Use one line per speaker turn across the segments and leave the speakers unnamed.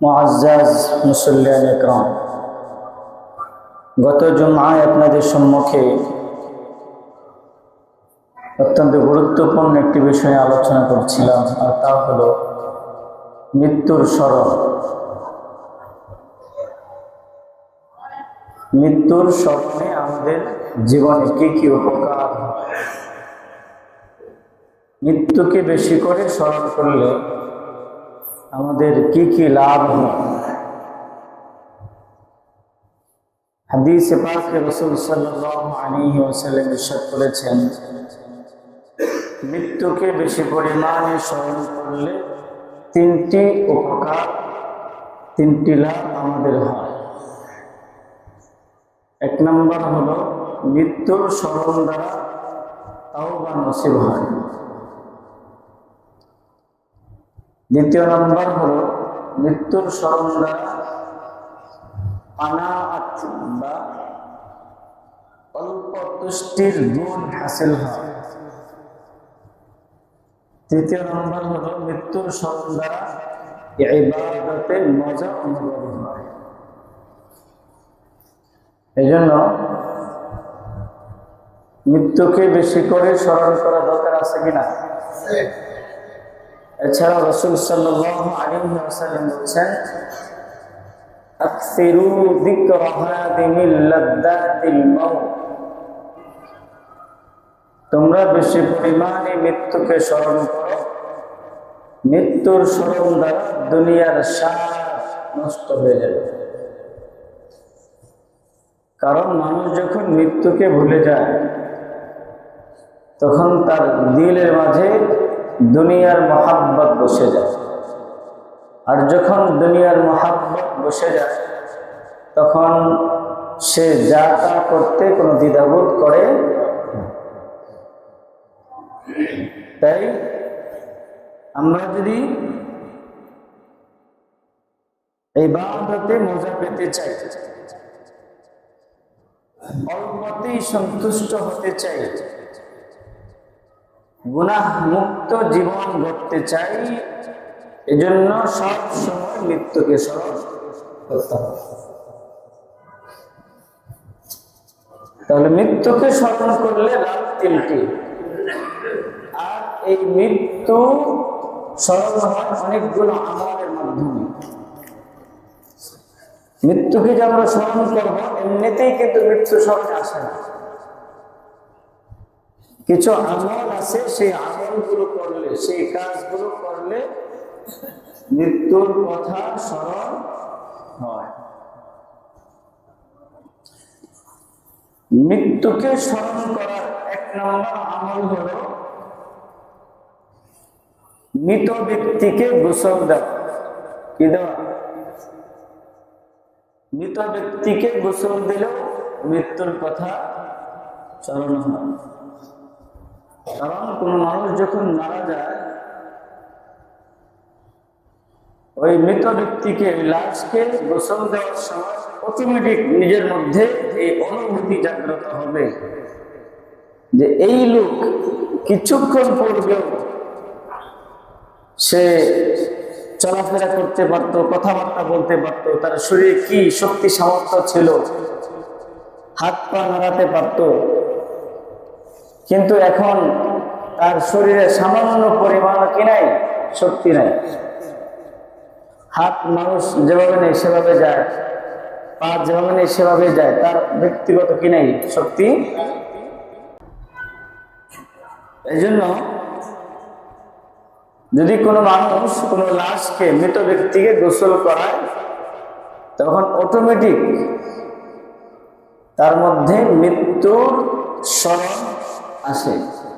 মুআজ্জাজ মুসল্লিয়ান ইকরাম, গত জুমআয় আপনাদের সম্মুখে অত্যন্ত গুরুত্বপূর্ণ একটি বিষয়ে আলোচনা করছিলাম, আর তা হলো মৃত্যুর স্মরণ। মৃত্যুর স্মরণে আমাদের জীবনে কি কি উপকার হয়, মৃত্যুকে বেশি করে স্মরণ করলে আমাদের কি কি লাভ হয়। হাদিসে পাকে রাসূল সাল্লাল্লাহু আলাইহি ওয়াসাল্লাম ইরশাদ করেছেন, মৃত্যুকে বেশি পরিমাণে স্মরণ করলে তিনটি উপকার, তিনটি লাভ আমাদের হয়। এক নম্বর হলো মৃত্যুর স্মরণ দ্বারা তাওবা নসিব হয়। দ্বিতীয় নম্বর হলো মৃত্যুর স্মরণ দ্বারা কানাআত বা অল্প তুষ্টির গুণ হাসিল হয়। তৃতীয় নম্বর হলো মৃত্যুর স্মরণ দ্বারা ইবাদতের মজা অনুভব হয়। এই জন্য মৃত্যুকে বেশি করে স্মরণ করা দরকার আছে কিনা? এছাড়া রাসূল সাল্লাল্লাহু আলাইহি ওয়াসাল্লাম বলেছেন, আকসিরু যিকরা হাদিমিল লাদ্দাতিল মাউত, তোমরা বেশি পরিমাণে মৃত্যুকে স্মরণ করো, মৃত্যুর স্মরণ দ্বারা দুনিয়ার স্বাদ নষ্ট হয়ে যাবে। কারণ মানুষ যখন মৃত্যুকে ভুলে যায় তখন তার দিলের মাঝে দুনিয়ার মহাব্বত বসে যায়, আর যখন দুনিয়ার মহাব্বত বসে যায় তখন সে যা তা করতে কোনো দ্বিধাবোধ করে। তাই আমরা যদি ইবাদতে মজা পেতে চাই, অল্পতেই সন্তুষ্ট হতে চাই, গুনাহ মুক্ত জীবন গড়তে চাই, এজন্য সব সময় মৃত্যুকে স্মরণ করতে হবে। তাহলে মৃত্যুকে স্মরণ করলে লাভ তিনটি, আর এই মৃত্যু স্মরণ হয় অনেকগুলো আমলের মাধ্যমে। মৃত্যুকে যে আমরা স্মরণ করবো এমনিতেই কিন্তু মৃত্যু স্মরণে আসে না, কিছু আমল আছে, সেই আমলগুলো করলে, সেই কাজগুলো করলে মৃত্যুর কথা স্মরণ হয়। মৃত্যুকে স্মরণ করার এক নম্বর আমল হলো মৃত ব্যক্তিকে গোসল দেওয়া। কি দেওয়া? মৃত ব্যক্তিকে গোসল দিলেও মৃত্যুর কথা স্মরণ হয়। কারণ কোন মানুষ যখন মারা যায়, ওই মৃত ব্যক্তিকে, লাশকে গোসল দেওয়ার সময় অটোমেটিক নিজের মধ্যে এই অনুভূতি জাগ্রত হবে যে এই লোক কিছুক্ষণ পূর্বেও সে চলাফেরা করতে পারত, কথাবার্তা বলতে পারত, তার শরীরে কি শক্তি সামর্থ্য ছিল, হাত পা নাড়াতে পারত, কিন্তু এখন তার শরীরে সামান্য পরিমাণ কি নাই, শক্তি নাই। হাত মানুষ যেভাবে নেই সেভাবে যায়, পা যেভাবে নেই সেভাবে যায়, তার ব্যক্তিগত কি নাই, শক্তি। এই জন্য যদি কোনো মানুষ কোনো লাশকে, মৃত ব্যক্তিকে গোসল করায়, তখন অটোমেটিক তার মধ্যে মৃত্যুর স্মরণ আসে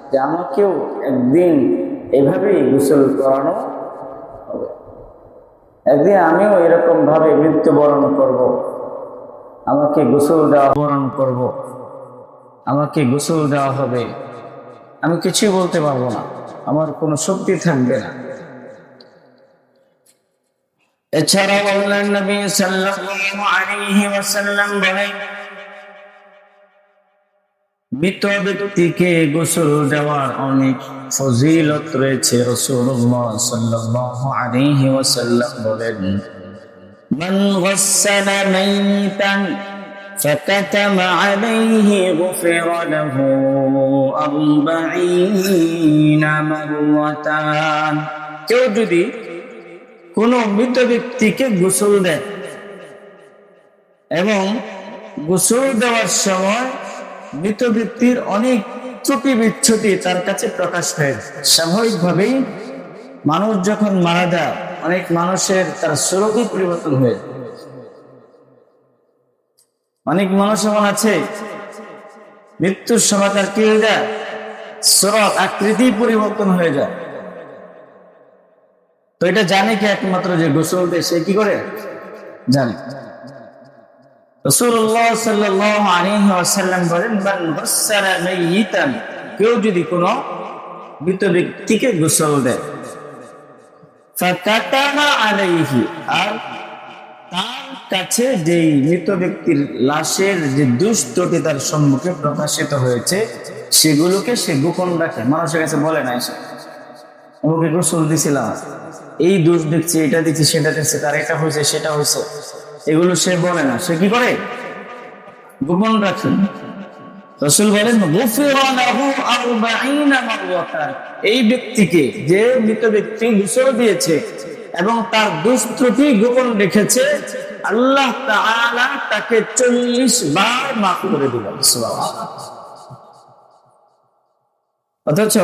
যে আমাকেও একদিন এভাবেই গোসল করানো হবে, একদিন আমিও এরকম ভাবে মৃত্যুবরণ করব, আমাকে গোসল দেওয়া, বরণ করব, আমাকে গোসল দেওয়া হবে, আমি কিছুই বলতে পারবো না, আমার কোনো শক্তি থাকবে না। এছাড়াও আল্লাহর নবী সাল্লাল্লাহু আলাইহি ওয়াসাল্লাম বলেন, মৃত ব্যক্তিকে গোসল দেওয়ার অনেক ফজিলত রয়েছে। রাসূলুল্লাহ সাল্লাল্লাহু আলাইহি ওয়াসাল্লাম বলেন, মান গসালা মাইতান فكتم عليه غفر له 40 مرة। কেউ যদি কোন মৃত ব্যক্তিকে গোসল দেয় এবং গোসল দেওয়ার সময় মৃত ব্যক্তির অনেক ত্রুটি বিচ্ছুতি তার কাছে প্রকাশ হয়, স্বাভাবিকভাবেই মানুষ যখন মারা যায় অনেক মানুষের তার সুরতি পরিবর্তন হয়ে যায়। অনেক মানুষ এমন আছে মৃত্যুর সময় তার কি হয়ে যায়, সুরত আকৃতি পরিবর্তন হয়ে যায়। তো এটা জানে কি একমাত্র যে গোসল দেয় সে কি করে জানে। রাসূলুল্লাহ সাল্লাল্লাহু আলাইহি ওয়াসাল্লাম বলেন, মান গাসসালা মাইয়িতান, কেউ যদি কোনো মৃত ব্যক্তিকে গোসল দেয়, ফাকাতামা আলাইহি, আর তার কাছে যেই মৃত ব্যক্তির লাশের যে দুষ্ত্রুটি তার সম্মুখে প্রকাশিত হয়েছে সেগুলোকে সে গোপন রাখে, মানুষের কাছে বলে না এসে ওকে গোসল দিছিলাম, এই দোষ দেখছি, এটা দেখছি, সেটা দেখছি, তার এটা হয়েছে সেটা হয়েছে, এগুলো সে বলে না। সে কি করে, গোপন রাখে। রাসূল বলেন, গুফিরা লাহু 40 মাররাতান, এই ব্যক্তিকে, যে মৃত ব্যক্তি গোসল দিয়েছে এবং তার দুষ্ত্রুটি গোপন রেখেছে, আল্লাহ তাআলা তাকে 40 বার মাফ করে দিবেন। সুবহানাল্লাহ। অথচ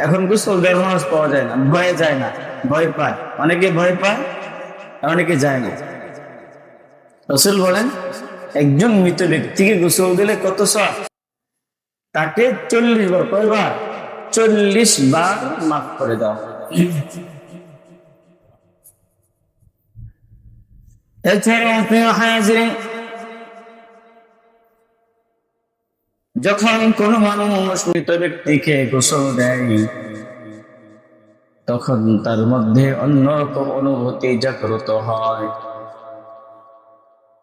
এখন গোসল দেওয়ার মানুষ পাওয়া যায় না, ভয়ে যায় না, ভয় পায়, অনেকে ভয় পায়, অনেকে যায় না। রাসূল বলেন, একজন মৃত ব্যক্তিকে গোসল দিলে কত সওয়াব, তাকে 40 বার, কয়বার, 40 বার মাফ করে দাও। এছাড়া প্রিয় হাজিরিন, যখন কোন মানুষ মৃত ব্যক্তিকে গোসল দেয় তখন তার মধ্যে অন্যরকম অনুভূতি জাগ্রত হয়,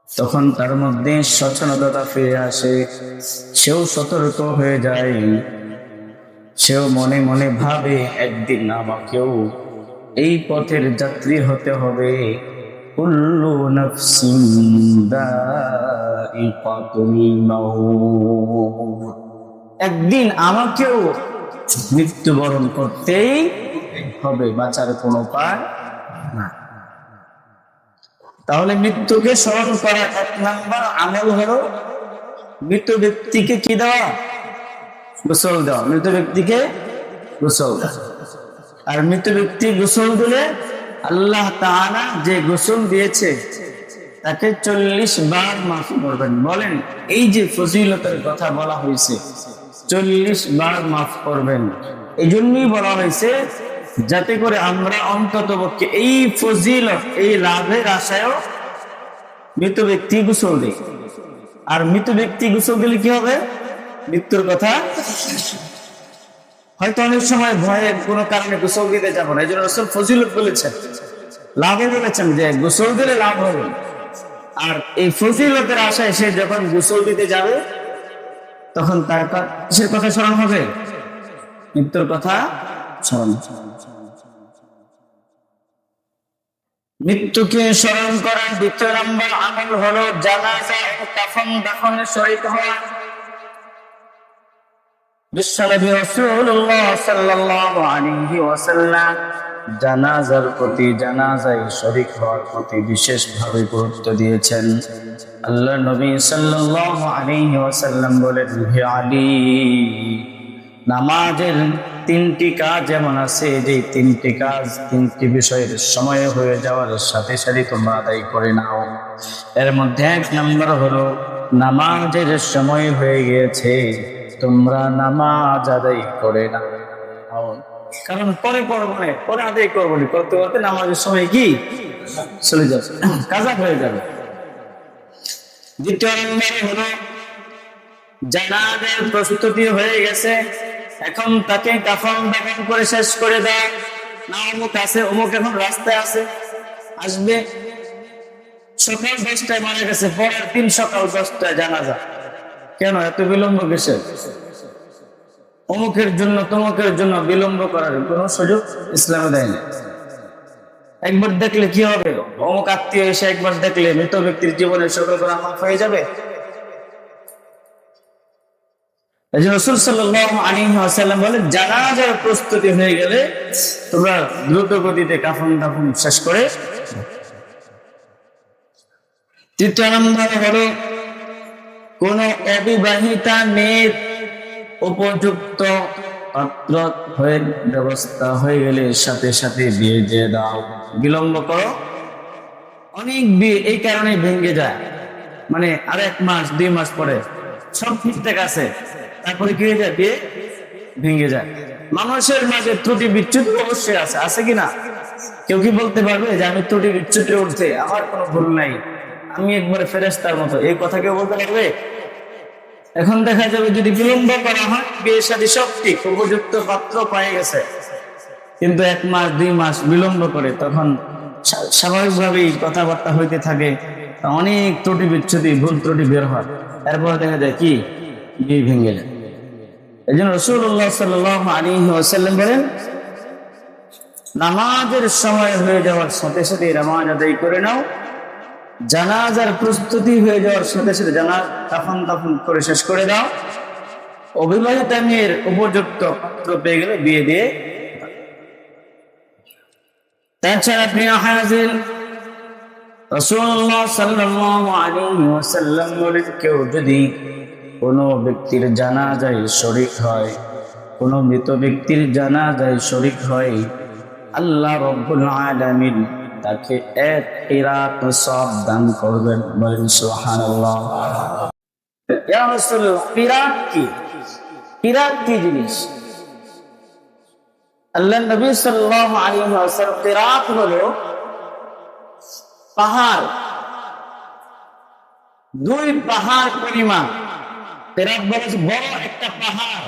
তখন তার মধ্যে সচেতনতা ফিরে আসে, সেও সতর্ক হয়ে যায়, সেও মনে মনে ভাবে একদিন আমাকেও এই পথের যাত্রী হতে হবে। কুল্লু নাফসিন যায়িকাতুল মাউত, একদিন আমাকেও মৃত্যুবরণ করতেই হবে, বাঁচার কোনো উপায় না। তাহলে মৃত্যুকে স্মরণ করা 1 নাম্বার আমল হলো মৃত ব্যক্তিকে কি দেওয়া, গোসল দেওয়া, মৃত ব্যক্তিকে গোসল দেওয়া। আর মৃত ব্যক্তি গোসল দিলে আল্লাহ তাআলা যে গোসল দিয়েছে তাকে 40 বার মাফ করবেন। বলেন, এই যে ফজিলতের কথা বলা হয়েছে 40 বার মাফ করবেন, এই জন্যই বলা হয়েছে যাতে করে আমরা অন্ততপক্ষে এই ফজিলত, এই লাভের আশায়ও মৃত ব্যক্তি গোসল দিই। আর মৃত ব্যক্তি গোসল দিলে কি হবে, মৃত্যুর কথা, হয়তো অনেক সময় ভয়ে কোনো কারণে গোসল দিতে যাবো না, এই জন্য রাসূল ফজিলত বলেছেন, লাভও বলেছেন যে গোসল দিলে লাভ হবে। আর এই ফজিলতের আশায় সে যখন গোসল দিতে যাবে তখন তার কিসের কথা স্মরণ হবে, মৃত্যুর কথা স্মরণ। মৃত্যুকে স্মরণ করার 2 নম্বর আমল হলো জানাজা ও কাফন দাফনে শরীক হওয়া। বিশ্বনবী রাসূলুল্লাহ সাল্লাল্লাহু আলাইহি ওয়াসাল্লাম জানাজার প্রতি, জানাজায় শরীক হওয়ার প্রতি বিশেষভাবে গুরুত্ব দিয়েছেন। আল্লাহর নবী সাল্লাল্লাহু আলাইহি ওয়াসাল্লাম বলেন, হে আলী, নামাজের 3টি কাজ এমন আছে যে 3টি কাজ 3টি বিষয়ের সময় হয়ে যাওয়ার সাথে সাথে তোমরা আদায় করে নাও। এর মধ্যে 1 নম্বর হলো নামাজের সময় হয়ে গিয়েছে, তোমরা নামাজ আদায় করে নাও। কারণ পরে পড়বো না, পরে আদায় করবো না, করতে করতে নামাজের সময় কি চলে যাবে, কাজা হয়ে যাবে। 2 নম্বরে হলো জানাজার প্রস্তুতি হয়ে গেছে, এখন তাকে কাফন দাফন করে শেষ করে দেয় না। অমুক আছে, অমুক এখন রাস্তায় আছে, আসবে, সকাল 10টায় মারা গেছে, পরের দিন সকাল 10টায় জানাজা, কেন এত বিলম্ব কিসের? অমুকের জন্য তমুকের জন্য বিলম্ব করার কোন সুযোগ ইসলামে দেয় না। একবার দেখলে কি হবে? অমুক আত্মীয় এসে একবার দেখলে মৃত ব্যক্তির জীবনের সকল গুনাহ মাফ হয়ে যাবে। রাসূল সাল্লাল্লাহু আলাইহি ওয়াসাল্লাম বলেন, জানাজার প্রস্তুতি হয়ে গেলে তোমরা দ্রুত গতিতে কাফন দাফন শেষ করে। তৃতীয় নম্বর হলো, কোন অবিবাহিতা মেয়ের উপযুক্ত পাত্র হয়ে ব্যবস্থা হয়ে গেলে সাথে সাথে বিয়ে দিয়ে দাও, বিলম্ব করো। অনেক বিয়ে এই কারণে ভেঙে যায়, মানে আর 1 মাস 2 মাস পরে সব ঠিকঠাক আছে, তারপরে কি হয়ে যায়? বিয়ে ভেঙে যায়। মানুষের মাঝে ত্রুটি বিচ্যুতি অবশ্যই আছে, আছে কিনা? কেউ কি বলতে পারবে যে আমি ত্রুটি বিচ্যুতি উঠছে, আমার কোনো ভুল নাই, আমি একবারে ফেরেশতার মতো? এই কথা কেউ বলতে পারবে? এখন দেখা যাবে যদি বিলম্ব করা হয়, বিয়ে শাদী সব ঠিক, উপযুক্ত পাত্র পায়ে গেছে, কিন্তু 1 মাস 2 মাস বিলম্ব করে, তখন স্বাভাবিকভাবেই কথাবার্তা হইতে থাকে, অনেক ত্রুটি বিচ্ছুতি ভুল ত্রুটি বের হয়, এরপর দেখা যায় কি বিয়ে ভেঙে যায়। এই জন্য রাসূলুল্লাহ সাল্লাল্লাহু আলাইহি ওয়াসাল্লাম বলেন, নামাজের সময় হয়ে যাওয়ার সাথে সাথে নামাজ আদায় করে নাও, জানাজার প্রস্তুতি হয়ে যাওয়ার সাথে সাথে জানাজা কাফন দাফন করে শেষ করে দাও, অবিবাহিতা মেয়ের উপযুক্ত পাত্র পেয়ে গেলে বিয়ে দিয়ে। তাছাড়া প্রিয় হাজির, রাসূলুল্লাহ সাল্লাল্লাহু আলাইহি ওয়াসাল্লাম বলেন, কেউ যদি কোনো ব্যক্তির জানাজায় শরীক হয়, কোনো মৃত ব্যক্তির জানাজায় শরীক হয়, আল্লাহ রাব্বুল আলামিন তাকে 1 কিরাত সওয়াব দান করবেন। বলেন সুবহানাল্লাহ। ইয়া রাসূলুল্লাহ, কিরাত কি? কিরাত কি জিনিস? আল্লাহ নবী সাল্লাল্লাহু আলাইহি ওয়াসাল্লাম, কিরাত হলো পাহাড়, 2 পাহাড় পরিমাণ। কিরাত বলে বড় একটা পাহাড়।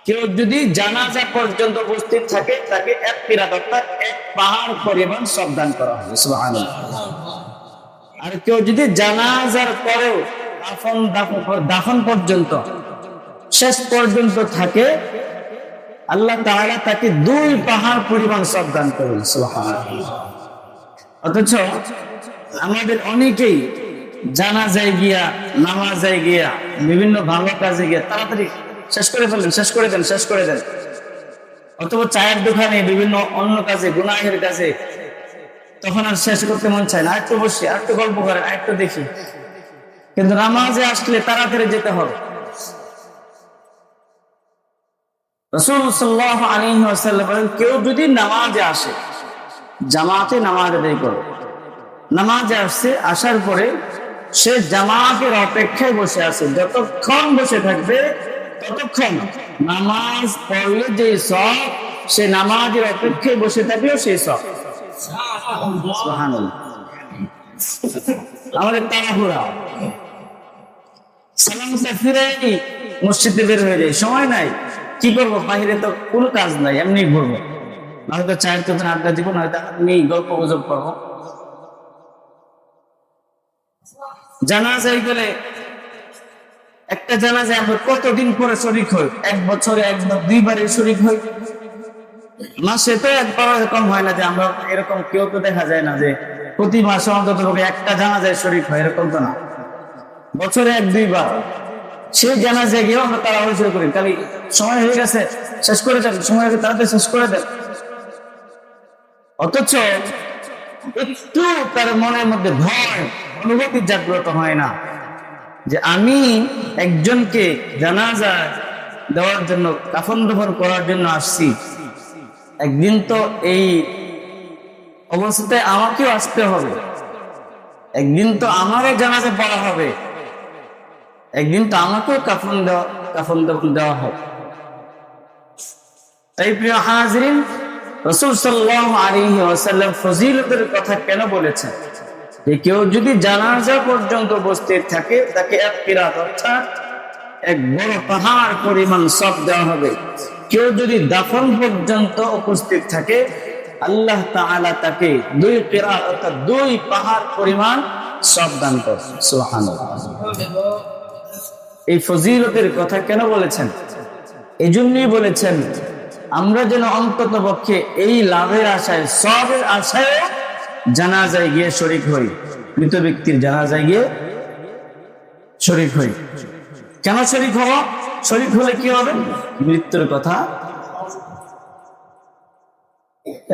কেউ যদি জানাজা পর্যন্ত উপস্থিত থাকে, তাকে 1 কিরাত অর্থাৎ 1 পাহাড় পরিমাণ সওয়াব দান করা হবে। সুবহানাল্লাহ। আর কেউ যদি জানাজার পরেও দাফন পর্যন্ত শেষ পর্যন্ত থাকে, আল্লাহ তাআলা তাকে 2 পাহাড় পরিমাণ সওয়াব দান করবেন। সুবহানাল্লাহ। অথচ আমাদের অনেকেই জানাজায় গিয়া, নামাজে গিয়া, বিভিন্ন ভালো কাজে গিয়া তাড়াতাড়ি শেষ করে ফেলেন, শেষ করে দেন। অথবা চায়ের দোকানে, বিভিন্ন অন্য কাজে, গুনাহের কাজে, তখন আর শেষ করতে মন চায় না, একটু বসে একটু গল্প করে একটু দেখি। কিন্তু নামাজে আসলে তাড়াতাড়ি যেতে হবে। রাসূল সাল্লাল্লাহু আলাইহি ওয়াসাল্লাম বলেন, কেউ যদি নামাজে আসে, জামাতে নামাজ আদায় করে, নামাজে আসছে, আসার পরে সে জামাতের অপেক্ষায় বসে আছে, যতক্ষণ বসে থাকবে ততক্ষণ নামাজ পড়লে যে সওয়াব, সে নামাজের অপেক্ষায় বসে থাকলেও সেই সওয়াব। সুবহানাল্লাহ। আমাদের তাড়াহুড়া, সালামটা ফিরে মসজিদে বের হয়ে যায়, সময় নাই, কি করবো, বাহিরে তো কোনো কাজ নাই, এমনি ঘুরবো, নয়তো চায়ের দোকানে আড্ডা দিব, নয়তো এমনি গল্প গুজব করবো। জানাজায় গেলে, একটা জানাজায় আমরা কতদিন পরে শরীক হই? 1 বছরে 1 বার 2 বারে শরীক হই, মাসে তো 1 বার এরকম হয় না যে আমরা এরকম, কেউ তো দেখা যায় না যে প্রতি মাসে অন্তত একটা জানাজায় শরীক হয়, এরকম তো না, বছরে 1-2 বার। সেই জানাজায় গিয়েও আমরা তাড়াহুড়ো শুরু করি, খালি সময় হয়ে গেছে শেষ করে দেন, সময় হয়ে তাড়াতাড়ি শেষ করে দেন। অথচ একটু তার মনের মধ্যে ভয় অনুভূতি জাগ্রত হয় না যে আমি একজনকে জানাজা দেওয়ার জন্য, কাফন দাফন করার জন্য আসছি, একদিন তো এই অবস্থায় আমাকেও আসতে হবে, একদিন তো আমারও জানাজা পড়া হবে, একদিন তো আমাকেও কাফন দাফন দেওয়া হবে। তাই প্রিয় হাজিরিন, রাসূল সাল্লাল্লাহু আলাইহি ওয়াসাল্লাম ফজিলতের কথা কেন বলেছেন? যে কেউ যদি জানাজা পর্যন্ত উপস্থিত থাকে, তাকে 1 কিরাত অর্থাৎ 1 বড় পাহাড় পরিমাণ সওয়াব দেওয়া হবে। কেউ যদি দাফন পর্যন্ত উপস্থিত থাকে, আল্লাহ তাআলা তাকে 2 কিরাত অর্থাৎ 2 পাহাড় পরিমাণ সওয়াব দান করবেন। সুবহানাল্লাহ। এই ফজিলতের কথা কেন বলেছেন? এজন্যই বলেছেন, আমরা যেন অন্তত পক্ষে এই লাভের আশায়, সবের আশায় জানাজায় গিয়ে শরীক হই, মৃত ব্যক্তির জানাজায় গিয়ে শরীক হই। কেন শরীক হব? শরীক হলে কি হবে? মৃত্যুর কথা।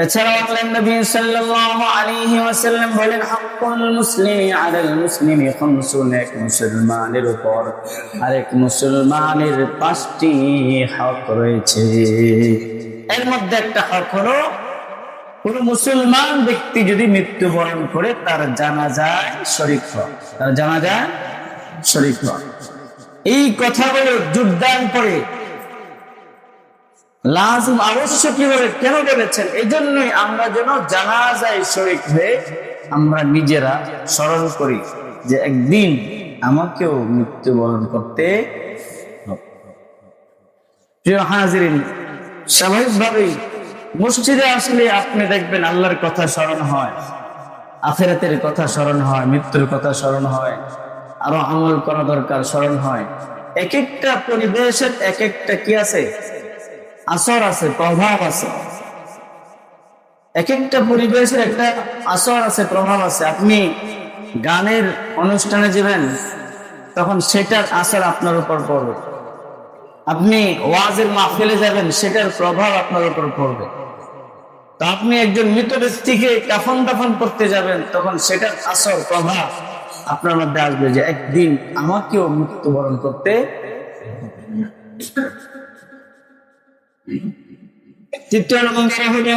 এছাড়া আল্লাহ নবী সাল্লাল্লাহু আলাইহি ওয়াসাল্লাম বলেন, হাক্কুল মুসলিমি আলাল মুসলিমি খামসুন, এক মুসলমানের উপর আরেক মুসলমানের 5টি হক রয়েছে। এর মধ্যে একটা হক হলো, কোন মুসলমান ব্যক্তি যদি মৃত্যুবরণ করে তার জানাজায় শরীক হয়, তার জানাজায় শরীক হয়। এই কথাগুলো যোগদান করে লাজিম আবশ্যক কিভাবে কেন বলেছেন? এই জন্যই আমরা যেন জানাজায় শরীক হয়ে আমরা নিজেরা স্মরণ করি যে একদিন আমাকেও মৃত্যুবরণ করতে হবে। প্রিয় হাজিরিন, স্বাভাবিকভাবেই মসজিদে আসলে আপনি দেখবেন আল্লাহর কথা স্মরণ হয়, আখিরাতের কথা স্মরণ হয়, মৃত্যুর কথা স্মরণ হয়, আরো আমল করা দরকার স্মরণ হয়। এক একটা পরিবেশের এক একটা কি আছে, আসর আছে, প্রভাব আছে। এক একটা পরিবেশের একটা আসর আছে, প্রভাব আছে। আপনি গানের অনুষ্ঠানে যাবেন, তখন সেটার আসর আপনার উপর পড়বে। আপনি ওয়াজের মাহফিলে যাবেন, সেটার প্রভাব আপনার উপর পড়বে। তো আপনি একজন মৃত ব্যক্তিকে কাফন দাফন করতে যাবেন, তখন সেটার আসর প্রভাব আপনার মধ্যে আসবে যে একদিন আমাকেও মৃত্যুবরণ করতে। তৃতীয় নম্বর হলো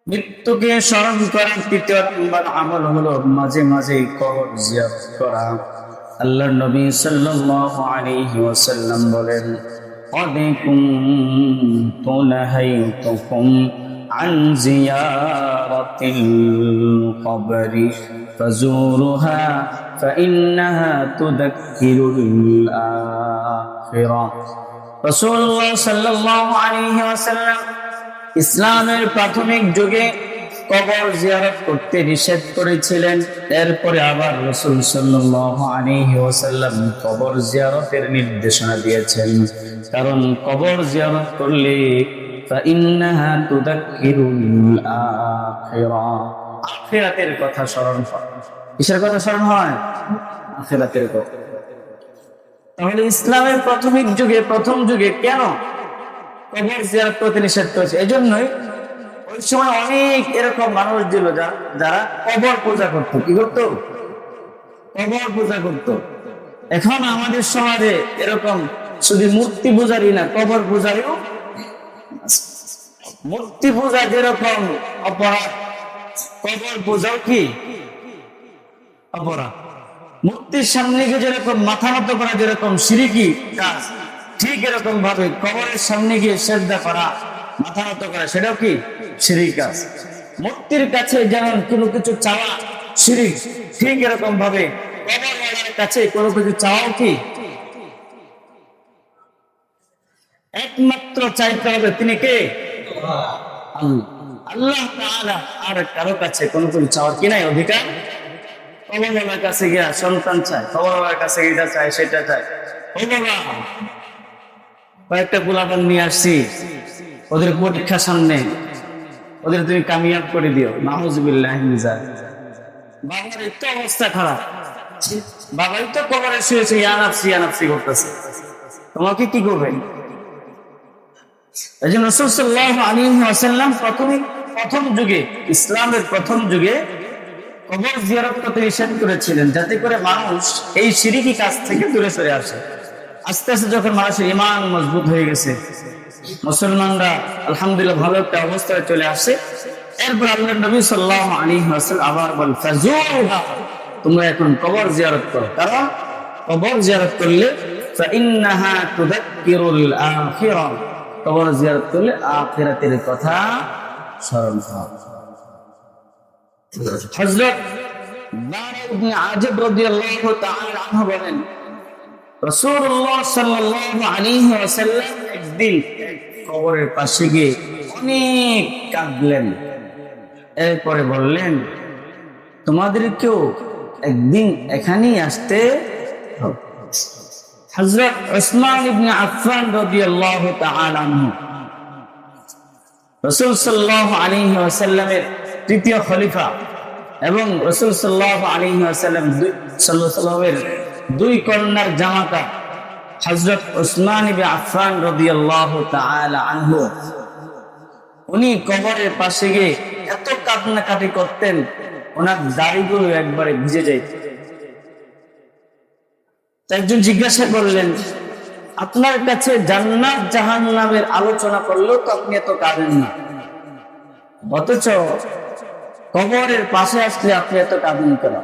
মৃত্যুকে স্মরণ করার তৃতীয় নম্বর আমল হলো মাঝে মাঝে কবর জিয়ারত করা। আল্লাহর নবী সাল্লাল্লাহু আলাইহি ওয়াসাল্লাম বলেন, قد كنت نهيتكم عن زيارة القبر فزورها فإنها تذكر الآخرة। রাসূলুল্লাহ সাল্লাল্লাহু আলাইহি ওয়াসাল্লাম ইসলামের প্রাথমিক যুগে কবর জিয়ারত করতে নিষেধ করেছিলেন। এরপরে আবার রাসূল সাল্লাল্লাহু আলাইহি ওয়াসাল্লাম কবর জিয়ারতের নির্দেশনা দিয়েছেন, কারণ কবর জিয়ারত করলে ফাইন্নাহা তুযাক্কিরুল আখিরা, আখিরাতের কথা স্মরণ হয়। কিসের কথা স্মরণ হয়? আখিরাতের কথা। তাহলে ইসলামের প্রাথমিক যুগে, প্রথম যুগে কেন কবর জিয়ারত করতে নিষেধ করেছে? এই জন্যই ওই সময় অনেক এরকম মানুষ ছিল যারা কবর পূজা করত। কি করত? কবর পূজা করত। এখন আমাদের সমাজে এরকম শুধু মূর্তি পূজারই না, কবর পূজারও। মূর্তি পূজা যেরকম অপরাধ, কবর পূজাও কি অপরাধ। মূর্তির সামনে গিয়ে যেরকম মাথা নত করা যেরকম শিরকি কাজ, ঠিক এরকম ভাবে কবরের সামনে গিয়ে সিজদা করা, মাথা নত করা, সেটাও কি শিরকি কাজ। মূর্তির কাছে যেমন কোনো কিছু চাওয়া শিরক, ঠিক এরকম ভাবে কবরওয়ালার কাছে কোনো কিছু চাওয়াও কি। একমাত্র চাইতে হবে তিনি কে? আল্লাহ তাআলা। আর কারো কাছে কোনো কিছু চাওয়ার কি নাই অধিকার। কবরওয়ালার কাছে গিয়া সন্তান চায়, কবরওয়ালার কাছে এটা চায় সেটা চায়। ও বাবা, কয়েকটা গোলাপান নিয়ে আসছি, ওদের পরীক্ষা সামনে, ওদের তুমি কামিয়াব করে দিও। নাউযুবিল্লাহ মিন যালিক। বাবার একটু অবস্থা খারাপ, বাবাই তো কবরে শুয়েছে, ইয়া নাফসি ইয়া নাফসি করতেছে, তোমাকে কি করবে? এই জন্য রাসূল সাল্লাল্লাহু আলাইহি ওয়াসাল্লাম প্রথম যুগে, ইসলামের প্রথম যুগে কবর জিয়ারত করতে নিষেধ করেছিলেন, যাতে করে মানুষ এই শিরকি কাজ থেকে দূরে সরে আসে। আস্তে আস্তে যখন মানুষের ঈমান মজবুত হয়ে গেছে, মুসলমানরা আলহামদুলিল্লাহ ভালো একটা অবস্থায় চলে আসে, এরপর আল্লাহর নবী সাল্লাল্লাহু আলাইহি ওয়াসাল্লাম আবার বলেন, ফাজুরহা, তোমরা এখন কবর জিয়ারত করো, কারণ কবর জিয়ারত করলে ফাইন্নাহা তুযাক্কিরুল আখিরা, কবর জিয়ারত করলে আখিরাতের কথা স্মরণ হয়। হযরত বারা ইবনে আজিব রাদিয়াল্লাহু তাআলা আনহু বলেন, রাসূলুল্লাহ সাল্লাল্লাহু আলাইহি ওয়াসাল্লাম একদিন কবরের পাশে গিয়ে অনেক কাঁদলেন। এরপরে বললেন, তোমাদেরকেও একদিন এখানেই আসতে হবে। হযরত উসমান ইবনে আফফান রাদিয়াল্লাহু তাআলা আনহু রাসূল সাল্লাল্লাহু আলাইহি ওয়াসাল্লামের তৃতীয় খলিফা এবং রাসূল সাল্লাল্লাহু আলাইহি ওয়াসাল্লামের দুই কন্যার জামাতা হযরত উসমান ইবনে আফফান রাদিয়াল্লাহু তাআলা আনহু উনি কবরের পাশে গিয়ে এত কান্নাকাটি করতেন, ওনার দাড়িগুলো একবারে ভিজে যাইত। একজন জিজ্ঞাসা করলেন, আপনার কাছে জান্নাত জাহান্নামের আলোচনা করলেও তো আপনি এত কাঁদেন না, অথচ কবরের পাশে আসলে আপনি এত কাঁদেন কেন?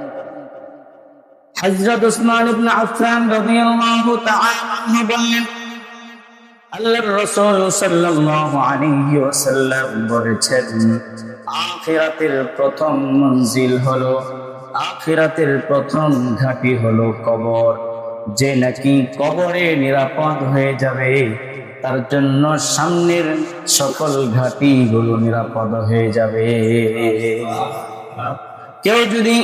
হযরত উসমান ইবনে আফফান রাদিয়াল্লাহু তাআলা আনহু বললেন, আল্লাহর রাসূল সাল্লাল্লাহু আলাইহি ওয়াসাল্লাম বলেছেন, আখিরাতের প্রথম মঞ্জিল হলো, আখিরাতের প্রথম ঘাঁটি হলো কবর। যে নাকি কবরে নিরাপদ হয়ে যাবে তার জন্য সামনের সকল ঘাঁটিগুলো নিরাপদ হয়ে যাবে। কেউ যদি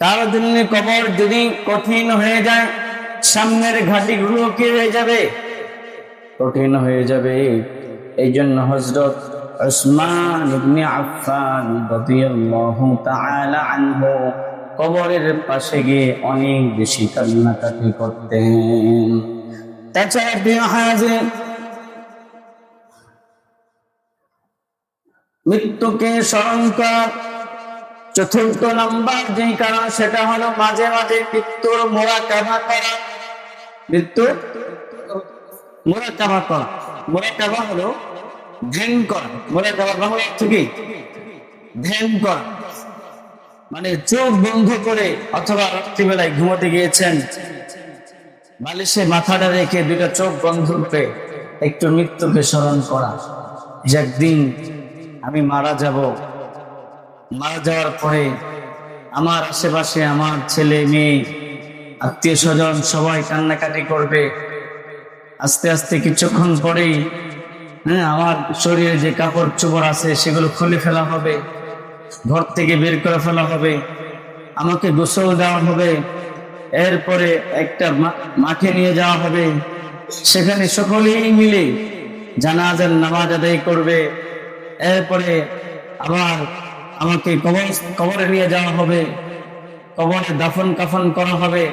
তার জন্য কবর যদি কঠিন হয়ে যায়, সামনের ঘাঁটিগুলো কি হয়ে যাবে? কঠিন হয়ে যাবে। এই জন্য হযরত উসমান ইবনে আফফান রাদিয়াল্লাহু তাআলা আনহু কবরের পাশে গিয়ে অনেক বেশি কান্নাকাটি করতেন। তাছাড়া প্রিয় হাজির, মৃত্যুকে স্মরণ করা চতুর্থ নাম্বার যে কারণ, সেটা হলো মাঝে মাঝে মৃত্যুর মুরাকাবা করা। মৃত্যুর মুরাকাবা করা, মুরাকাবা হলো ধ্যান করা। মুরাকাবা বাংলা অর্থ কি? ধ্যান করা। মানে চোখ বন্ধ করে অথবা রাত্রিবেলায় ঘুমোতে গিয়েছেন, বালিশে মাথাটা রেখে দুইটা চোখ বন্ধ করে একটু মৃত্যুকে স্মরণ করা, যে একদিন আমি মারা যাব, মারা যাওয়ার পরে আমার আশেপাশে আমার ছেলে মেয়ে আত্মীয় স্বজন সবাই কান্নাকাটি করবে। আস্তে আস্তে কিছুক্ষণ পরেই আমার শরীরে যে কাপড় চোপড় আছে সেগুলো খুলে ফেলা হবে, ঘর থেকে বের করে ফেলা হবে, আমাকে গোসল দেওয়া হবে, এরপরে একটা মাঠে নিয়ে যাওয়া হবে, সেখানে সকলেই মিলে জানাজার নামাজ আদায় করবে। এরপরে আবার আমাকে কবরে নিয়ে যাওয়া হবে, কবরে দাফন কাফন করা হবে।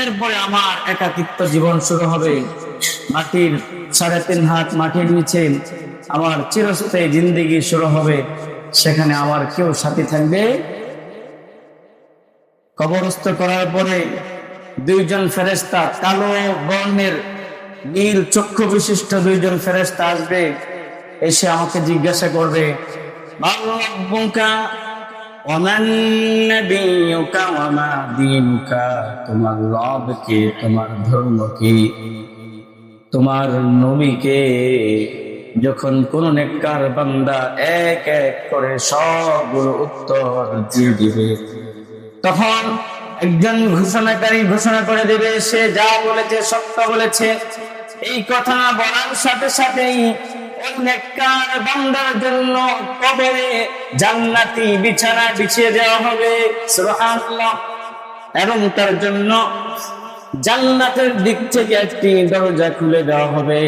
এরপরে আমার একাকিত্ব জীবন শুরু হবে। মাটির 3.5 হাত মাটির নিচে আমার চিরস্থায়ী জিন্দেগি শুরু হবে। সেখানে আমার কেউ সাথী থাকবে? কবরস্থ করার পরে দুইজন ফেরেশতা, কালো বর্ণের নীল চক্ষু বিশিষ্ট দুইজন ফেরেশতা আসবে, এসে আমাকে জিজ্ঞাসা করবে, মা রাব্বুকা ওয়া মান নাবিয়্যুকা ওয়া মা দীনুকা, তোমার রব কে, তোমার ধর্ম কি, তোমার নবী কে? যখন কোন নেককার বান্দা এক এক করে সবগুলো উত্তর দিয়ে দিবে, তখন একজন ঘোষণাকারী ঘোষণা করে দেবে, সে যা বলেছে সত্য বলেছে। এই কথা বলার সাথে সাথেই ওই নেককার বান্দার জন্য কবরে জান্নাতি বিছানা বিছিয়ে দেওয়া হবে, সুবহানাল্লাহ। এবং তার জন্য জান্নাতের দিক থেকে একটি দরজা খুলে দেওয়া হবে,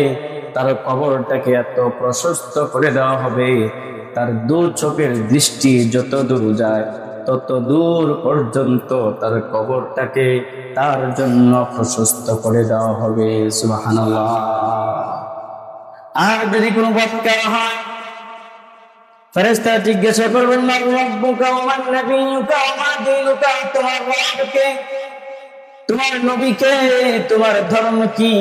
তার কবরটাকে এত প্রশস্ত করে দেওয়া হবে, তার দু চোখের দৃষ্টি যত দূর যায় তত দূর পর্যন্ত তার কবরটাকে তার জন্য প্রশস্ত করে দেওয়া হবে, সুবহানাল্লাহ। আর যদি কোনো বৎকার হয়, ফেরেশতা জিজ্ঞাসা করবেন, মা রাব্বুকা ওয়া মান নাবিয়্যুকা ওয়া মা দীনুকা, তোমার রবকে, তোমার নবীকে, তোমার ধর্ম কি?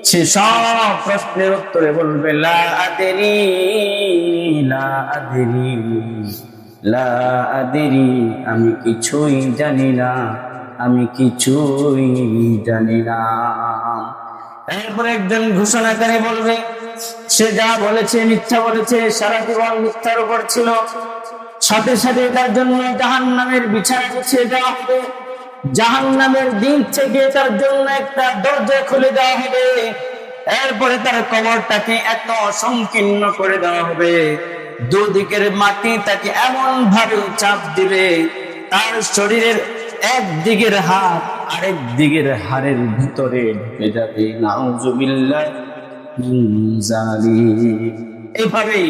সে সব প্রশ্নের উত্তরে বলবে, লা আদরি, লা আদরি, লা আদরি, আমি কিছুই জানি না, আমি কিছুই জানি না। এরপরে একজন ঘোষণাকারী বলবে, সে যা বলেছে মিথ্যা বলেছে, সারা জীবন মিথ্যার উপর ছিল, সাথে সাথে তার জন্য জাহান্নামের বিছানা বিছিয়ে দেওয়া হবে, জাহান্নামের দিক থেকে তার জন্য একটা দরজা খুলে দেওয়া হবে। এরপরে তার কবরটাকে এত সংকীর্ণ করে দেওয়া হবে, দুদিকের মাটি তাকে এমন ভাবে চাপ দিবে, তার শরীরের একদিকের হাত আরেক দিকের হাড়ের ভিতরে ঢুকে যাবে। নাউজুবিল্লাহ মিন যালিক। এইভাবেই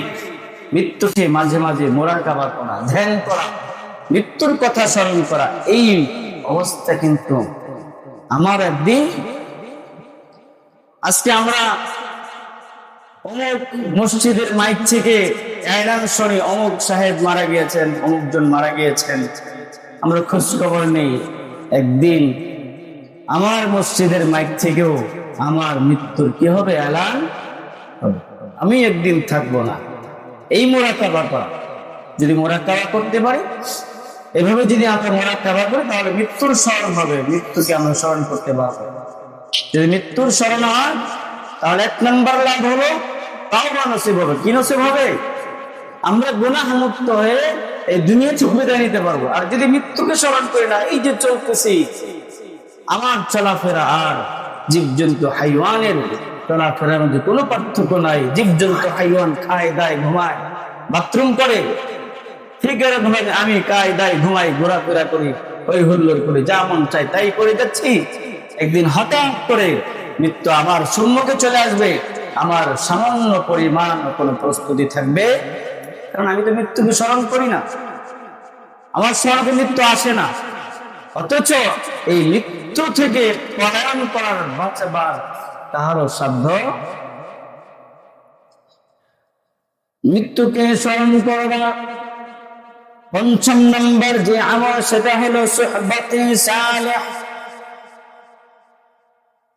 মৃত্যুকে মাঝে মাঝে মুরাকাবা করা, ধ্যান করা, মৃত্যুর কথা স্মরণ করা, এই অবস্থা কিন্তু আমার একদিন। আজকে আমরা অমুক মসজিদের মাইক থেকে এলান শুনি অমুক সাহেব মারা গিয়েছেন, অমুক জন মারা গিয়েছেন, আমরা খোঁজ খবর নেই। একদিন আমার মসজিদের মাইক থেকেও আমার মৃত্যুর কি হবে, এলান হবে। আমি একদিন থাকবো না। এই মুরাকাবা করা, যদি মুরাকাবা করতে পারি, এভাবে যদি আমরা মুরাকাবা করি, তাহলে মৃত্যুর স্মরণ হবে, মৃত্যুকে আমরা স্মরণ করতে পারবো। যদি মৃত্যুর স্মরণ হয়, তাহলে 1 নম্বর লাভ হলো তাওবা নসিব হবে। কি নসিব হবে? আমরা গুনাহ মুক্ত হয়ে এই দুনিয়া থেকে বিদায় নিতে পারবো। আর যদি মৃত্যুকে স্মরণ করি না, এই যে চলতেছি, আমার চলাফেরা আর জীবজন্তু হাইওয়ানের চলাফেরার মধ্যে কোনো পার্থক্য নাই। জীবজন্তু হাইওয়ান খায় দায় ঘুমায়, বাথরুম করে, ঠিক এরকম আমি খাই দায় ঘুমাই, ঘোরাফেরা করি, ওই হুল্লোড় করি, যা মন চাই তাই করে যাচ্ছি। একদিন হঠাৎ করে মৃত্যু আমার সম্মুখে চলে আসবে, আমার সামান্য পরিমাণ কোনো প্রস্তুতি থাকবে? কারণ আমি তো মৃত্যুকে স্মরণ করি না, আমার স্মরণে মৃত্যু আসে না। অথচ এই মৃত্যু থেকে পলায়ন করার, বাঁচাবার তাহারও সাধ্য। মৃত্যুকে স্মরণ করা 5 নম্বর যে আমল, সেটা হলো সুহবতে সালেহ।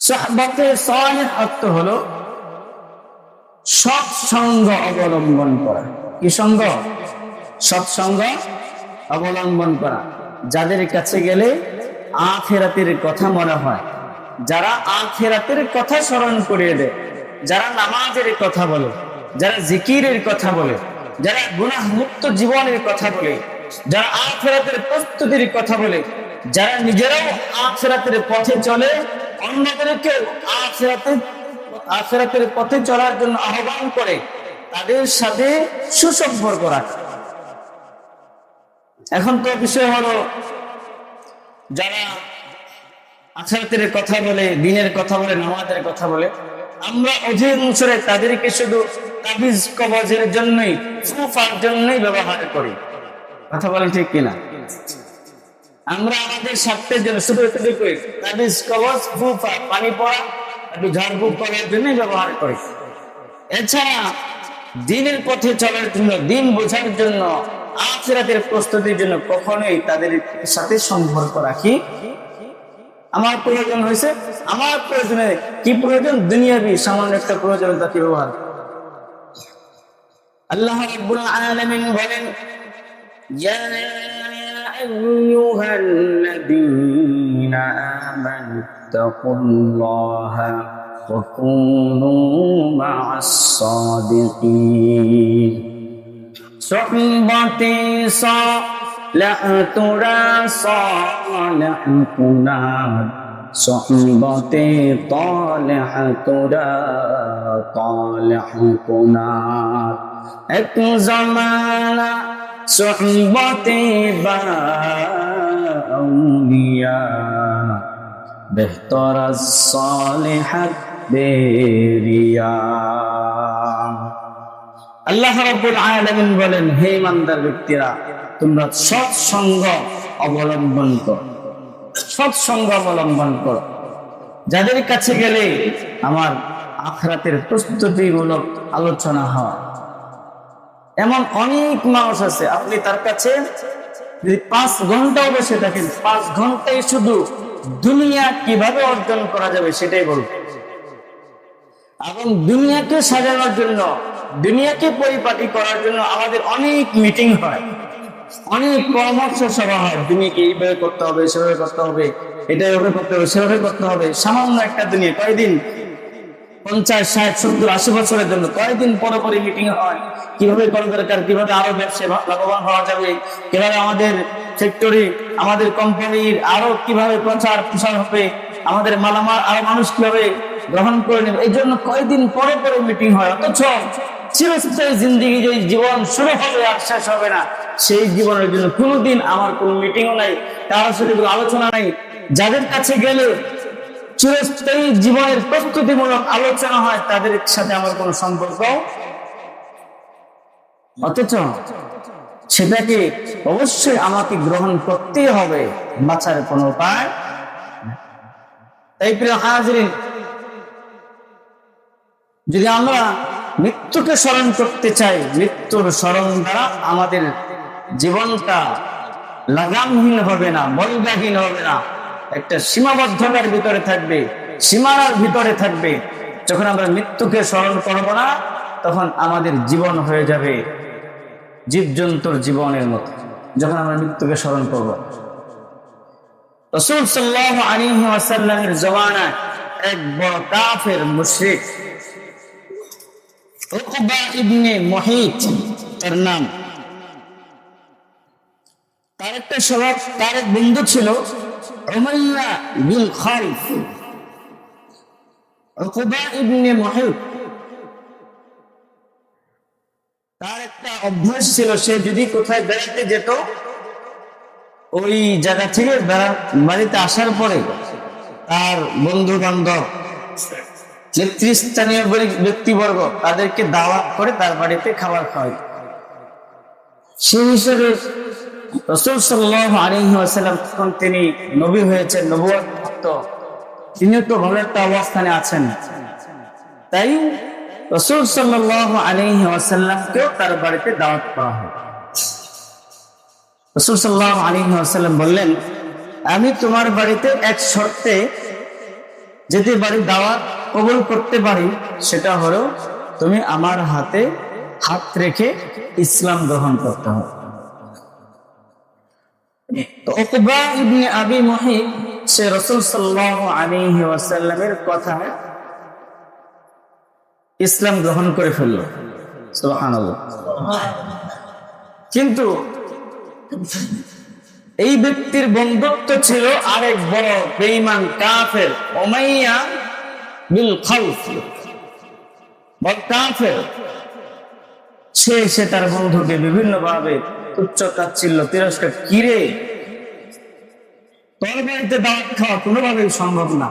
সুহবতে সালেহ অর্থ হলো সৎসঙ্গ অবলম্বন করা। কি সঙ্গ? সৎসঙ্গ অবলম্বন করা। যাদের কাছে গেলে আখিরাতের কথা মনে হয়, যারা আখিরাতের কথা স্মরণ করিয়ে দেয়, যারা নামাজের কথা বলে, যারা জিকিরের কথা বলে, যারা গুনাহ মুক্ত জীবনের কথা বলে, যারা আখিরাতের প্রস্তুতির কথা বলে, যারা নিজেরাও আখিরাতের পথে চলে, অন্যদেরকে আখিরাতের পথে চলার জন্য আহ্বান করে, তাদের সাথে সুসম্পর্ক রাখা। এখন তো বিষয় হলো, যারা আখিরাতের কথা বলে, দিনের কথা বলে, নামাজের কথা বলে, আমরা অধিকাংশরে তাদেরকে শুধু তাবিজ কবজের জন্যই, ফুফার জন্যই ব্যবহার করি। কথা বলেন ঠিক কিনা? আমরা আমাদের স্বার্থের জন্য শুধু এতটুকুই, তাবিজ কবজ, ফুফা, পানি পড়া, একটু ঝাড়ফুঁক করার জন্যই ব্যবহার করি। এছাড়া দিনের পথে চলার জন্য, দিন বোঝার জন্য, আখিরাতের প্রস্তুতির জন্য কখনোই তাদের সাথে সম্পর্ক রাখি। আমার প্রয়োজন হয়েছে, আমার প্রয়োজনে কি প্রয়োজন, দুনিয়াবি সামান্য একটা প্রয়োজনীয়তা কি ব্যবহার। আল্লাহ রাব্বুল আলামিন বলেন, ইয়া আইয়ুহাল্লাযীনা আমানু তাকুল্লাহা ওয়া কুনু মা'আস সাদিকিন। সুহবতে সালেহতুরা সালেহতুনা, সুহবতে তালেহতুরা তালেহতুনা। এক জামানা সুহবতে বাউলিয়া, বেহতর সালেহাত বেরিয়া। আল্লাহ রাব্বুল আলামিন বলেন, হে ইমানদার ব্যক্তিরা, তোমরা সৎসঙ্গ অবলম্বন করো, সৎসঙ্গ অবলম্বন করো। যাদের কাছে গেলে আমার আখিরাতের প্রস্তুতিমূলক আলোচনা হয়। এমন অনেক মানুষ আছে, আপনি তার কাছে যদি 5 ঘন্টাও বসে থাকেন, 5 ঘন্টায় শুধু দুনিয়া কিভাবে অর্জন করা যাবে সেটাই বলবে। এবং দুনিয়াকে সাজানোর জন্য, দুনিয়াকে পরিপাটি করার জন্য আমাদের অনেক মিটিং হয়, অনেক পরামর্শ সভা হয়। দুনিয়াকে এইভাবে করতে হবে, সেভাবে করতে হবে, এটা এভাবে করতে হবে, সেভাবে করতে হবে। সামান্য একটা দুনিয়া কয়দিন, 50, 60, 70, 80 বছরের জন্য কয়েকদিন পরে পরে মিটিং হয়। কিভাবে করা দরকার, কিভাবে আরো ব্যবসায় লাভবান হওয়া যাবে, কিভাবে আমাদের ফ্যাক্টরি, আমাদের কোম্পানির আরো কিভাবে প্রচার প্রসার হবে, আমাদের মালামাল আরো মানুষ কিভাবে গ্রহণ করে নেবে, এই জন্য কয়েকদিন পরে পরে মিটিং হয়। অথচ চিরস্থায়ী জিন্দিগি যে জীবন শুরু হবে আর শেষ হবে না, সেই জীবনের জন্য কোনোদিন আমার কোনো মিটিংও নাই, কারোর সাথে কোনো আলোচনা নাই, যাদের কাছে গেলে চিরস্থায়ী জীবনের প্রস্তুতিমূলক আলোচনা হয়, তাদের সাথে আমার কোনো সম্পর্ক, অথচ সেটাকে অবশ্যই আমাকে গ্রহণ করতেই হবে, বাঁচার কোনো উপায়। তাই প্রিয় হাজিরিন, যদি আমরা মৃত্যুকে স্মরণ করতে চাই, মৃত্যুর স্মরণ দ্বারা আমাদের জীবনটা লাগামহীন হবে না, বলগাহীন হবে না, একটা সীমাবদ্ধতার ভিতরে থাকবে, সীমানার ভিতরে থাকবে। যখন আমরা মৃত্যুকে স্মরণ করব না, তখন আমাদের জীবন হয়ে যাবে জীবজন্তুর জীবনের মতো। যখন আমরা মৃত্যুকে স্মরণ করব, রাসূল সাল্লাল্লাহু আলাইহি ওয়াসাল্লামের জমানায় এক বড় কাফের মুশরিক উকবা ইবনে মুহিত তার নাম, তার একটা স্বভাব, তার এক বন্ধু ছিল উমাইয়া বিন খালিদ। উকবা ইবনে মুহিত তার একটা অভ্যাস ছিল, সে যদি কোথায় বেড়াতে যেত, ওই জায়গা থেকে বাড়িতে আসার পরে তার বন্ধু বান্ধব, নেতৃস্থানীয় ব্যক্তিবর্গ, তাদেরকে দাওয়াত করে তার বাড়িতে খাবার খাওয়াই। সেই হিসেবে রাসূল সাল্লাল্লাহু আলাইহি ওয়াসাল্লাম তখন তিনি নবী হয়েছেন, নবুয়ত প্রাপ্ত, তিনিও তো ভালো একটা অবস্থানে আছেন। তাই রাসূল সাল্লাল্লাহু আলাইহি ওয়াসাল্লামকেও তার বাড়িতে দাওয়াত করা হয়। রাসূল সাল্লাল্লাহু আলাইহি ওয়াসাল্লাম বললেন, আমি তোমার বাড়িতে এক শর্তে যেতে পারি, দাওয়াত কবুল করতে পারি, সেটা হলো তুমি আমার হাতে হাত রেখে ইসলাম গ্রহণ করতে হবে। তো উকবা ইবনে আবি মুহিত সে রাসূল সাল্লাল্লাহু আলাইহি ওয়াসাল্লামের কথায় ইসলাম গ্রহণ করে ফেলল। সুবহানাল্লাহ। কিন্তু এই ব্যক্তির বন্ধুত্ব ছিল আরেক বড় বেঈমান কাফের উমাইয়া বিন খালফ, বড় কাফের। সে তার বন্ধুকে বিভিন্ন ভাবে তুচ্ছ তাচ্ছিল্য, তিরস্কার, কিরে তোর বাড়িতে দাওয়াত খাওয়া কোনোভাবেই সম্ভব না,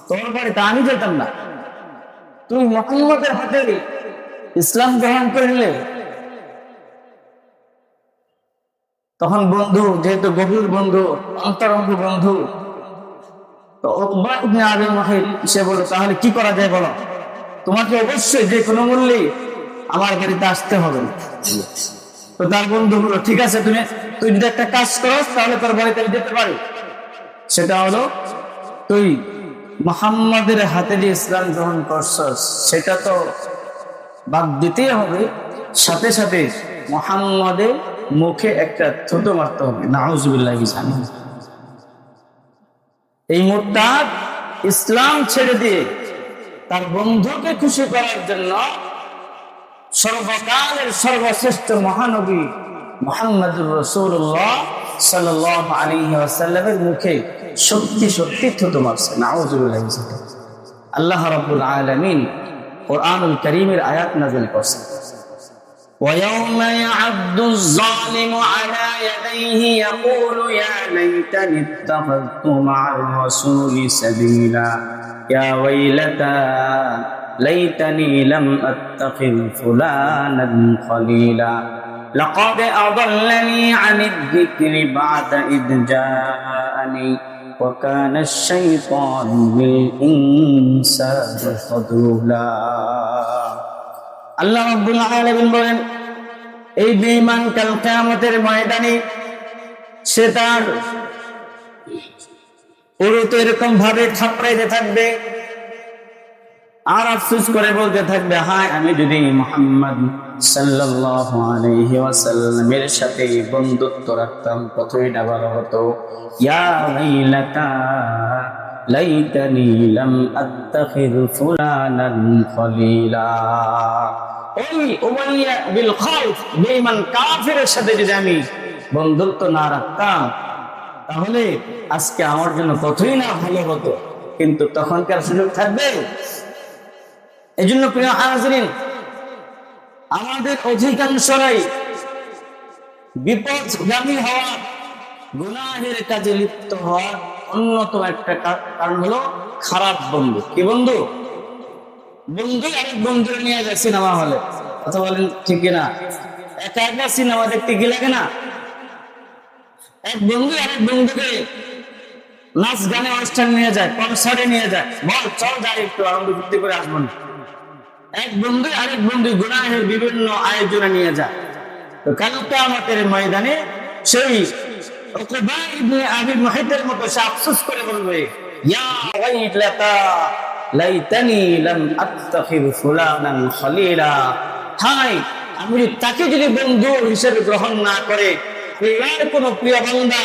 তোর বাড়িতে আমি যেতাম না, তুই মুহাম্মদের হাতে ইসলাম গ্রহণ করলে। তখন বন্ধু, যেহেতু গভীর বন্ধু, অন্তরঙ্গ বন্ধু, তো উকবা ইবনে আবি মুহিত সে বলল, তাহলে কি করা যায় বলো, তোমাকে অবশ্যই যে কোনো মূল্যে আমার বাড়িতে আসতে হবে। তো তার বন্ধু বলল, ঠিক আছে, তুই যদি একটা কাজ করস তাহলে তোর বাড়িতে আমি যেতে পারি। সেটা হলো, তুই মুহাম্মাদের হাতে যে ইসলাম গ্রহণ করছস সেটা তো বাদ দিতেই হবে, সাথে সাথে মুহাম্মাদের মুখে একটা থুতু মারতে হবে। নাউযুবিল্লাহি মিন। এই মুরতাদ ইসলাম ছেড়ে দিয়ে তার বন্ধুকে খুশি করার জন্য সর্বকালের সর্বশ্রেষ্ঠ মহানবী মুহাম্মদুর রাসূলুল্লাহ সাল্লাল্লাহু আলাইহি ওয়াসাল্লামের মুখে সত্যি থুতু মারছে। নাউযুবিল্লাহি মিন। আল্লাহ রাব্বুল আলামিন কুরআনুল কারীমের আয়াত নাযিল করেছেন, وَيَوْمَ يَعَضُّ الظَّالِمُ عَلَى يَدَيْهِ يَقُولُ يَا لَيْتَنِي اتَّخَذْتُ مَعَ الرَّسُولِ سَبِيلًا يَا وَيْلَتَى لَيْتَنِي لَمْ أَتَّخِذْ فُلَانًا خَلِيلًا لَقَدْ أَضَلَّنِي عَنِ الذِّكْرِ بَعْدَ إِذْ جَاءَنِي وَكَانَ الشَّيْطَانُ لِلْإِنسَانِ خَذُولًا। আল্লাহ রাব্বুল আলামিন বলেন, এই বেঈমান কাল কিয়ামতের ময়দানে সে তার উরুতে এরকম ভাবে থাপড়াইতে থাকবে আর আফসোস করে বলতে থাকবে, হায় আমি যদি মুহাম্মদ সাল্লাল্লাহু আলাইহি ওয়াসাল্লামের সাথে বন্ধুত্ব রাখতাম কতই না ভালো হতো। ইয়া ওয়াইলাতা লাইতানি লাম আত্তাখিয ফুলানান খলিলা। ওই উমাইয়া বিল খালফ বেঈমান কাফিরের সাথে যদি আমি বন্ধুত্ব না রাখতাম তাহলে আজকে আমার জন্য কতই না ভালো হতো, কিন্তু তখন কি আর সুযোগ থাকবে? এজন্য প্রিয় হাজিরিন, আমাদের অধিকাংশরাই বিপদগামী হওয়া, গুনাহের কাজে লিপ্ত হওয়ার অন্যতম একটা কারণ হলো খারাপ বন্ধু। কি বন্ধু? বন্ধু আরেক বন্ধু নিয়ে যায় সিনেমা হলে, কথা বলেন ঠিক না? একা একা সিনেমা দেখতে কি লাগে না? এক বন্ধু আরেক বন্ধুকে নাচ গানে অনুষ্ঠান নিয়ে যায়, কনসার্টে নিয়ে যায়, বল চল যাই একটু আনন্দ ফুর্তি করে আসবো না। এক বন্ধু আরেক বন্ধু গুনাহের বিভিন্ন আয়োজনে নিয়ে যায়। তো কাল কিয়ামতের ময়দানে সেই উকবা ইবনে আবি মুহিতের মতো সে আফসোস করে বলবে, ইয়া ওয়াইলাতা লাইতানি লাম আত্তাখিয ফুলানান খলিলা। হায়, আমি তাকে যদি বন্ধু হিসেবে গ্রহণ না করে আল্লাহর কোন প্রিয় বান্দা,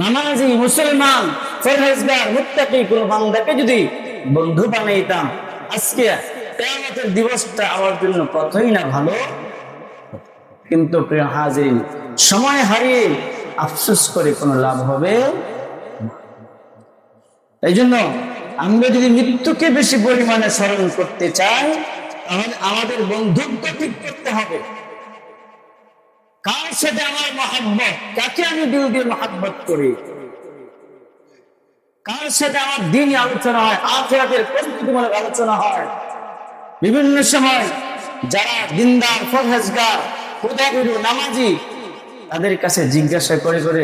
নামাজি, মুসলমান, পরহেজগার, মুত্তাকি কোন বান্দাকে যদি বন্ধু বানাইতাম, আজকে কিয়ামতের দিবসটা আমার জন্য কতই না ভালো। কিন্তু প্রিয় হাজিরিন, সময় হারিয়ে আফসোস করে কোনো লাভ হবে। এই জন্য আমরা যদি মৃত্যুকে বেশি পরিমাণে স্মরণ করতে চাই, তাহলে আমাদের বন্ধুত্ব ঠিক করতে হবে। কার সাথে আমার মহব্বত, কাকে আমি দিল দিয়ে মহব্বত করি, কার সাথে আমার দিনই আলোচনা হয়, আখিরাতের প্রস্তুতিমূলক আলোচনা হয়। বিভিন্ন সময় যারা দিনদার, পরহেজগার, খোদাগুরু, নামাজি, তাদের কাছে জিজ্ঞাসা করে করে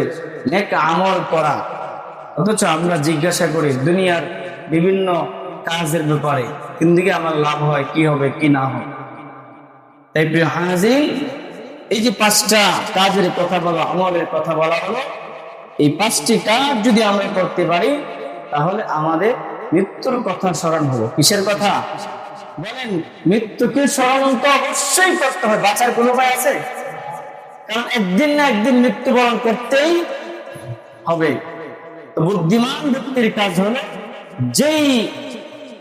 নেক আমল করা, অথচ আমরা জিজ্ঞাসা করি দুনিয়ার বিভিন্ন কাজের ব্যাপারে, কোন দিকে আমার লাভ হয়, কি হবে কি না হবে। তাই প্রিয় হাজির, এই যে 5টা কাজের কথা বলা, আমলের কথা বলা হলো, এই 5টি কাজ যদি আমরা করতে পারি তাহলে আমাদের মৃত্যুর কথা স্মরণ হবো। কিসের কথা বলেন? মৃত্যুকে স্মরণ তো অবশ্যই করতে হবে, বাঁচার কোনো উপায় আছে? কারণ একদিন না একদিন মৃত্যুবরণ করতেই হবে। তো বুদ্ধিমান ব্যক্তির কাজ হলো, যেই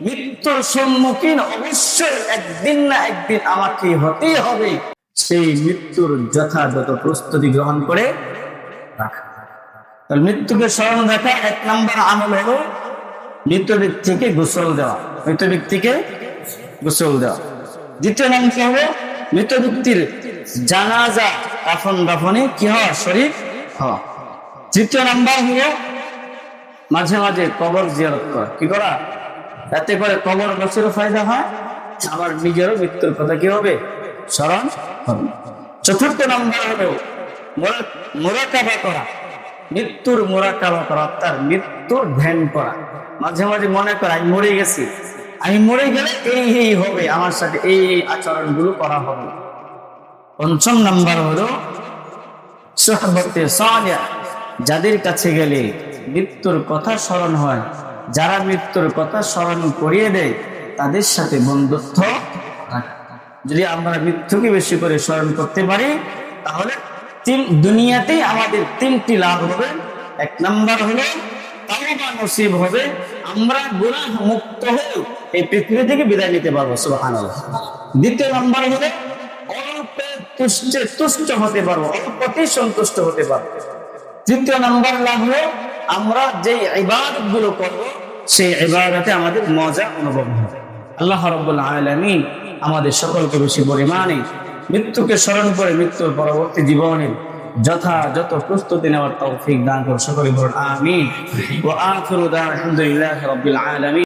মৃত্যুর সম্মুখীন অবশ্যই একদিন না একদিন আমাকে হতেই হবে, সেই মৃত্যুর যথাযথ প্রস্তুতি গ্রহণ করে রাখা। তাহলে মৃত্যুকে স্মরণ রাখা 1 নম্বর আমল হলো মৃত ব্যক্তিকে গোসল দেওয়া, মৃত ব্যক্তিকে গোসল দেওয়া। 2 নম্বর হলো মৃত ব্যক্তির জানাজা, কাফন দাফনে কি হয়, শরীক হওয়া। 3 নম্বর হলো মাঝে মাঝে কবর জিয়ারত করা। কি করা? তাতে করে কবর বছরও ফায়দা হয়, আমার নিজেরও মৃত্যুর কথা কি হবে, স্মরণ হবে। 4 নম্বর হলো মুরাকাবা করা, মৃত্যুর মুরাকাবা করা, তার মৃত্যুর ধ্যান করা। মাঝে মাঝে মনে করা আমি মরে গেছি, আমি মরে গেলে এই হবে, আমার সাথে এই আচরণগুলো করা হবে। 5 নম্বর হলো সুহবতে সালিহা, যাদের কাছে গেলে মৃত্যুর কথা স্মরণ হয়, যারা মৃত্যুর কথা স্মরণ করিয়ে দেয়, তাদের সাথে বন্ধুত্ব রাখা। যদি আমরা মৃত্যুকে বেশি করে স্মরণ করতে পারি তাহলে দুনিয়াতেই আমাদের 3টি লাভ হবে। 1 নম্বর হলো তাওবা নসিব হবে, আমরা গুনাহ মুক্ত হয়ে এই পৃথিবী থেকে বিদায় নিতে পারবো, সুবহানাল্লাহ। 2 নম্বর হলো অল্পে তুষ্ট হতে পারবো, অল্পতেই সন্তুষ্ট হতে পারবো। 3 নম্বর লাভ হলো আমরা যে ইবাদত গুলো করবো সেই ইবাদতে আমাদের মজা অনুভব হবে। আল্লাহ রাব্বুল আলামিন আমাদের সকলকে বেশি পরিমাণে মৃত্যুকে স্মরণ করে মৃত্যুর পরবর্তী জীবনের যথাযথ প্রস্তুতি নেওয়ার তৌফিক দান করুন। সকলে বলুন আমিন। ওয়া আখিরু দাওয়ানা আলহামদুলিল্লাহি রাব্বিল আলামিন।